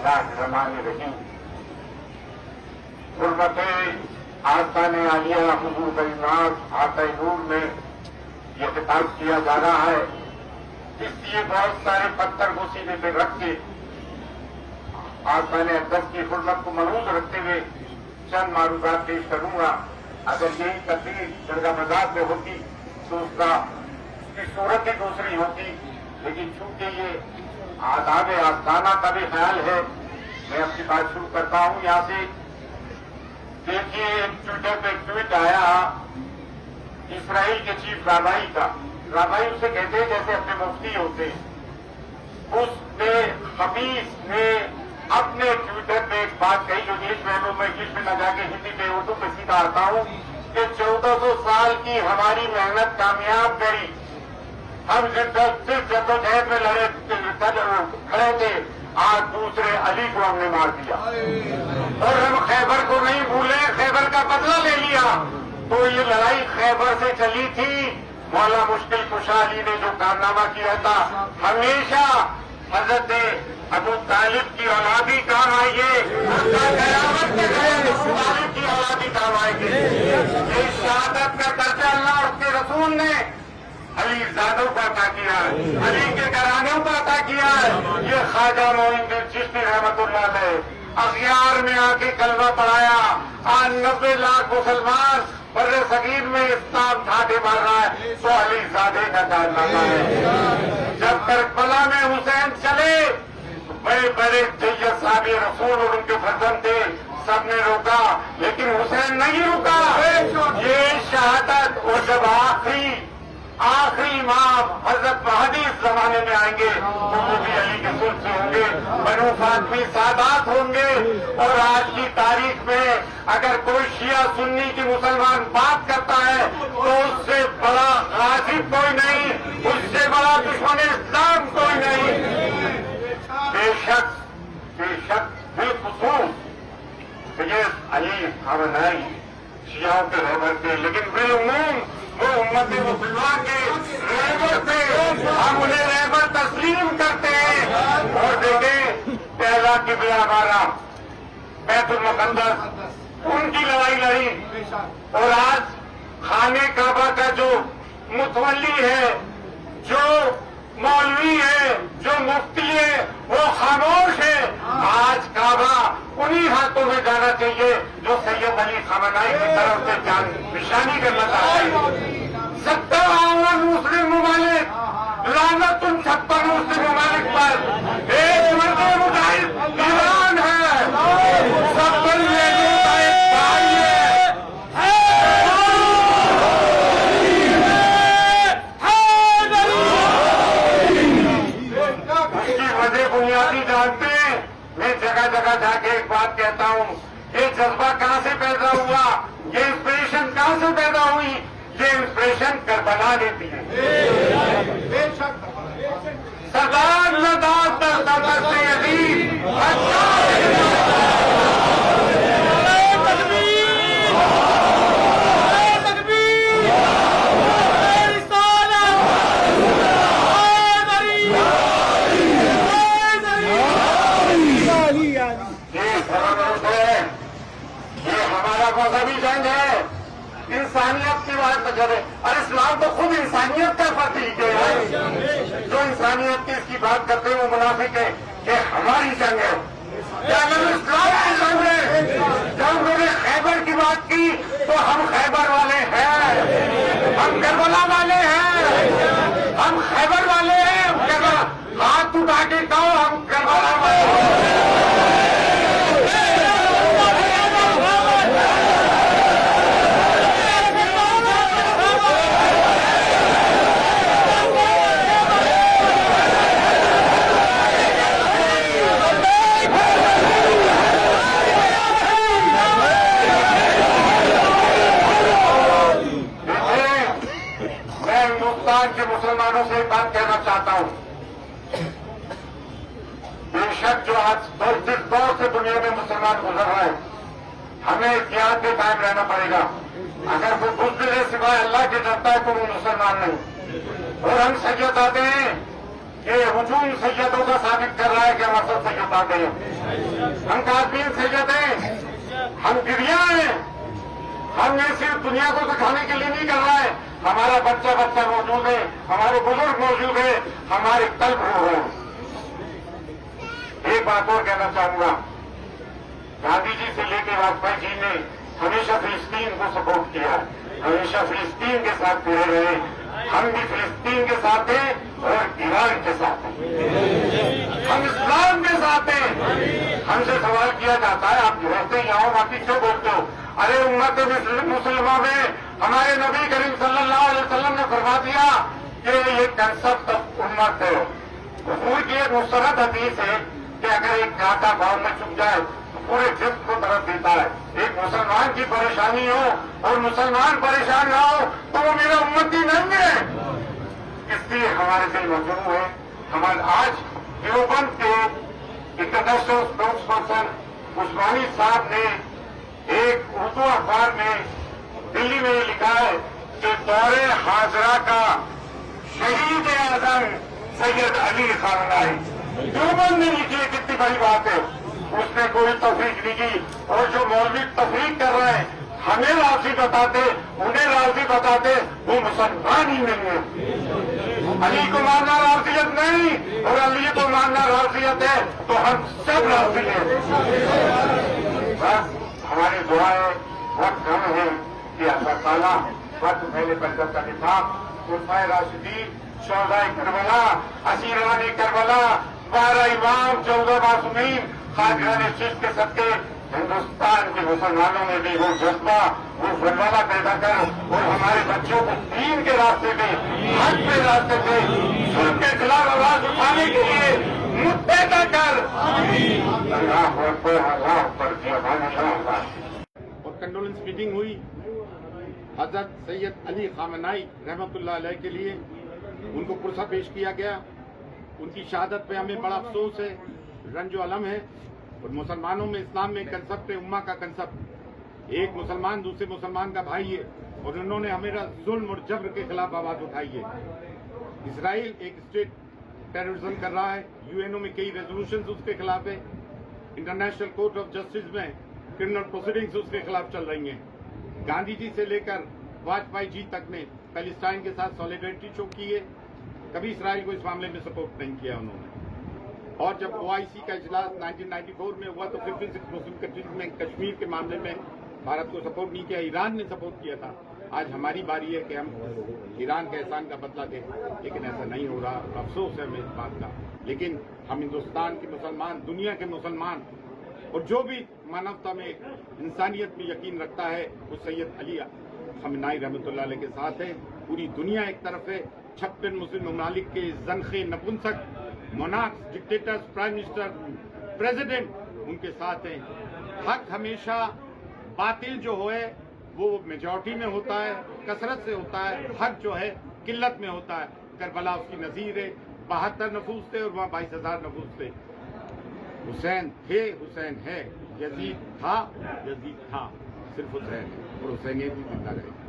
الرحمن الرحیم۔ حرمت آستان عالیہ حضور بیناز آقا نور میں یہ خطاب کیا جا رہا ہے، اس لیے بہت سارے پتھر کو سینے پہ رکھ کے آستان اقدس کی حرمت کو ملحوظ رکھتے ہوئے چند معروضات پیش کروں گا۔ اگر یہی تقریر درگاہ مزار میں ہوتی تو اس کی صورت ہی دوسری ہوتی، لیکن چونکہ یہ آداب آستانہ کا بھی خیال ہے، میں اپنی بات شروع کرتا ہوں یہاں سے۔ دیکھیے، ایک ٹویٹر پہ ایک ٹویٹ آیا اسرائیل کے چیف رابائی کا۔ رابائی اسے کہتے ہیں جیسے اپنے مفتی ہوتے ہیں۔ اس نے خبیث نے اپنے ٹویٹر پہ ایک بات کہی جو انگلش میں نہ جا کے ہندی پہ اردو پہ سیدھا آتا ہوں کہ 1400 سال کی ہماری محنت کامیاب گئی، ہم صرف جدوجہد میں کھڑے تھے، آج دوسرے علی کو ہم نے مار دیا اور ہم خیبر کو نہیں بھولے، خیبر کا بدلہ لے لیا۔ تو یہ لڑائی خیبر سے چلی تھی۔ مولا مشکل کشا علی نے جو کارنامہ کیا تھا، ہمیشہ حضرت ابو طالب کی اولادی کام آئی ہے، قیامت کے ابو طالب کی اولادی کام آئے گی۔ اس شہادت کا درجہ اللہ اور اس کے رسول نے علی زادوں کو عطا کیا ہے، علی کے گھرانوں کو عطا کیا ہے۔ یہ خواجہ معین الدین چشتی رحمت اللہ علیہ اغیار میں آ کے کلمہ پڑھایا، آج 90 لاکھ مسلمان بر صغیر میں اسلام ڈھاٹے مار رہا ہے، تو علی زادے کا کارنامہ ہے۔ جب کربلا میں حسین چلے، بڑے بڑے جیت صاحب رسول اور ان کے فرزند تھے، سب نے روکا، لیکن حسین نہیں رکا۔ یہ شہادت، اور جب آخری امام حضرت مہدی اس زمانے میں آئیں گے تو وہ بھی علی کے سر سے ہوں گے، بنو فاطمی سادات ہوں گے۔ اور آج کی تاریخ میں اگر کوئی شیعہ سنی کی مسلمان بات کرتا ہے تو اس سے بڑا غاصب کوئی نہیں، اس سے بڑا دشمن اسلام کوئی نہیں۔ بے شک بالخصوص یہ علی خامنہئی شیعوں کے رہبر تھے، لیکن بالعموم وہ امت مسلمان کے رہبر تھے، ہم انہیں رہبر تسلیم کرتے ہیں۔ اور دیکھیں، پہلا قبلہ ہمارا بیت المقدس، ان کی لڑائی لڑی، اور آج خانہ کعبہ کا جو متولی ہے، جو مولوی ہے، جو مفتی ہے، وہ خاموش ہے۔ آج کعبہ انہی ہاتھوں میں جانا چاہیے جو سید علی خامنہئی کی طرف سے جان نشانی کرنا چاہتے ہیں۔ 70 مسلم ممالک، لعنت ان 56 مسلم ممالک پر، ایک مرد مجاہد ایران ہے، سب پر لوگوں کا ایک بھائی ہے۔ بنیادی جانتے ہیں، میں جگہ جگہ جا کے ایک بات کہتا ہوں، یہ جذبہ کہاں سے پیدا ہوا، یہ انسپریشن کہاں سے پیدا ہوئی؟ یہ انسپریشن کربلا دیتی ہے۔ سردار لداد سے یزید مذہبی جنگ ہے، انسانیت کی بات نظر ہے، اور اسلام تو خود انسانیت کا فتیق ہے۔ جو انسانیت کی اس کی بات کرتے ہیں وہ منافق ہے کہ ہماری جنگ ہے، کیا اسلام کی جنگ ہے؟ جب ہم نے خیبر کی بات کی تو ہم خیبر والے ہیں، ہم کربلا والے ہیں، ہم خیبر والے ہیں، ہم کربلا، ہاتھ اٹھا کے کہو ہم کربلا والے ہیں۔ کے مسلمانوں سے ایک بات کہنا چاہتا ہوں، بے شک جو آج جس دور سے دنیا میں مسلمان گزر رہے ہیں، ہمیں احتیاط پہ قائم رہنا پڑے گا۔ اگر کوئی بزدل ہے سوائے اللہ کے ڈرتا ہے تو وہ مسلمان نہیں۔ اور ہم سید آتے ہیں یہ ہجوم سیدوں کا ثابت کر رہا ہے کہ ہم اصل سید آ گئے ہیں. ہم کاظمین سید ہیں, ہم گریاں ہیں. ہم یہ صرف دنیا کو دکھانے کے لیے نہیں کر رہا ہے. ہمارا بچہ بچہ موجود ہے, ہمارے بزرگ موجود ہے, ہمارے قلب روح ہے. ایک بات اور کہنا چاہوں گا, گاندھی جی سے لے کے واجپئی جی نے ہمیشہ فلسطین کو سپورٹ کیا, ہمیشہ فلسطین کے ساتھ کھڑے رہے. ہم بھی فلسطین کے ساتھ ہیں اور ایران کے ساتھ ہیں, ہم اسلام کے ساتھ ہیں. ہم سے سوال کیا جاتا ہے آپ رہتے یہاں باقی کیوں بولتے ہو؟ ارے امت مسلمہ میں ہمارے نبی کریم صلی اللہ علیہ وسلم نے فرما دیا کہ یہ کنسپٹ امت ہے. حضور کی ایک مستند حدیث ہے کہ اگر ایک کانٹا پاؤں میں چپ جائے تو پورے جسم کو طرف دیتا ہے. ایک مسلمان کی پریشانی ہو اور مسلمان پریشان نہ ہو تو وہ میرا امتی نہیں ہے. اس لیے ہمارے دل مجروح ہے. ہمارے آج دیوبند کے انٹرنیشنل اسپوکس پرسن عثمانی صاحب نے ایک اردو اخبار میں دلی میں یہ لکھا ہے کہ دور حاضرہ کا شہید اعظم سید علی خامنہئی. دیوبند نے لکھی ہے, کتنی بڑی بات ہے. اس نے کوئی تفریق نہیں کی, اور جو مولوی تفریق کر رہے ہیں ہمیں راضی بتاتے, انہیں راضی بتاتے, وہ مسلمان ہی نہیں ہے. علی کو ماننا راضیت نہیں, اور علی کو ماننا راضیت ہے تو ہم سب راضی ہیں. بس ہماری دعائیں وقت کم ہے کہ اللہ تعالیٰ وقت پہلے بندر کا نظام, خلفائے راشدین, شہدائے کربلا, اسیران کربلا, 12 امام, 14 معصومین, خواجگان چشت کے صدقے ہندوستان کے مسلمانوں میں بھی وہ جذبہ, وہ فلوالا پیدا کر, اور ہمارے بچوں کو دین کے راستے پہ, حق کے راستے پہ, ظلم کے خلاف آواز اٹھانے کے لیے متحدہ کر. اللہ اکبر, اللہ اکبر, اور کنڈولنس میٹنگ ہوئی حضرت سید علی خامنہئی رحمۃ اللہ علیہ کے لیے. ان کو پرسہ پیش کیا گیا. ان کی شہادت پہ ہمیں بڑا افسوس ہے, رنج و الم ہے. اور مسلمانوں میں اسلام میں کنسپٹ ہے امہ کا کنسپٹ, ایک مسلمان دوسرے مسلمان کا بھائی ہے, اور انہوں نے ہمیشہ ظلم اور جبر کے خلاف آواز اٹھائی ہے. اسرائیل ایک اسٹیٹ ٹیررزم کر رہا ہے, یو این او میں کئی ریزولوشنز اس کے خلاف ہے, انٹرنیشنل کورٹ آف جسٹس میں کرمنل پروسیڈنگز اس کے خلاف چل رہی ہیں. گاندھی جی سے لے کر واجپئی جی تک نے پیلسٹائن کے ساتھ سالیڈیرٹی شو کی ہے, کبھی اسرائیل کو اس معاملے میں سپورٹ نہیں کیا انہوں نے. اور جب OIC کا اجلاس 1994 میں ہوا تو 56 مسلم کنٹریز میں کشمیر کے معاملے میں بھارت کو سپورٹ نہیں کیا, ایران نے سپورٹ کیا تھا. آج ہماری باری ہے کہ ہم ایران کے احسان کا بدلہ دیں, لیکن ایسا نہیں ہو رہا. افسوس ہے ہمیں اس بات کا. لیکن ہم ہندوستان کے مسلمان, دنیا کے مسلمان, اور جو بھی مانوتا میں انسانیت میں یقین رکھتا ہے وہ سید علی خامنہئی رحمۃ اللہ علیہ کے ساتھ ہے. پوری دنیا ایک طرف ہے, 56 مسلم ممالک کے زنخے, نپنسک, مونارکس, ڈکٹیٹرز, پرائم منسٹر, پریزیڈنٹ ان کے ساتھ ہیں. حق ہمیشہ, باطل جو ہے وہ میجورٹی میں ہوتا ہے, کثرت سے ہوتا ہے. حق جو ہے قلت میں ہوتا ہے. کربلا اس کی نظیر ہے, 72 نفوس تھے اور وہاں 22,000 نفوس تھے. حسین تھے, حسین ہے, یزید تھا, یزید تھا, صرف حسین ہے, اور حسینیت بھی زندہ رہے.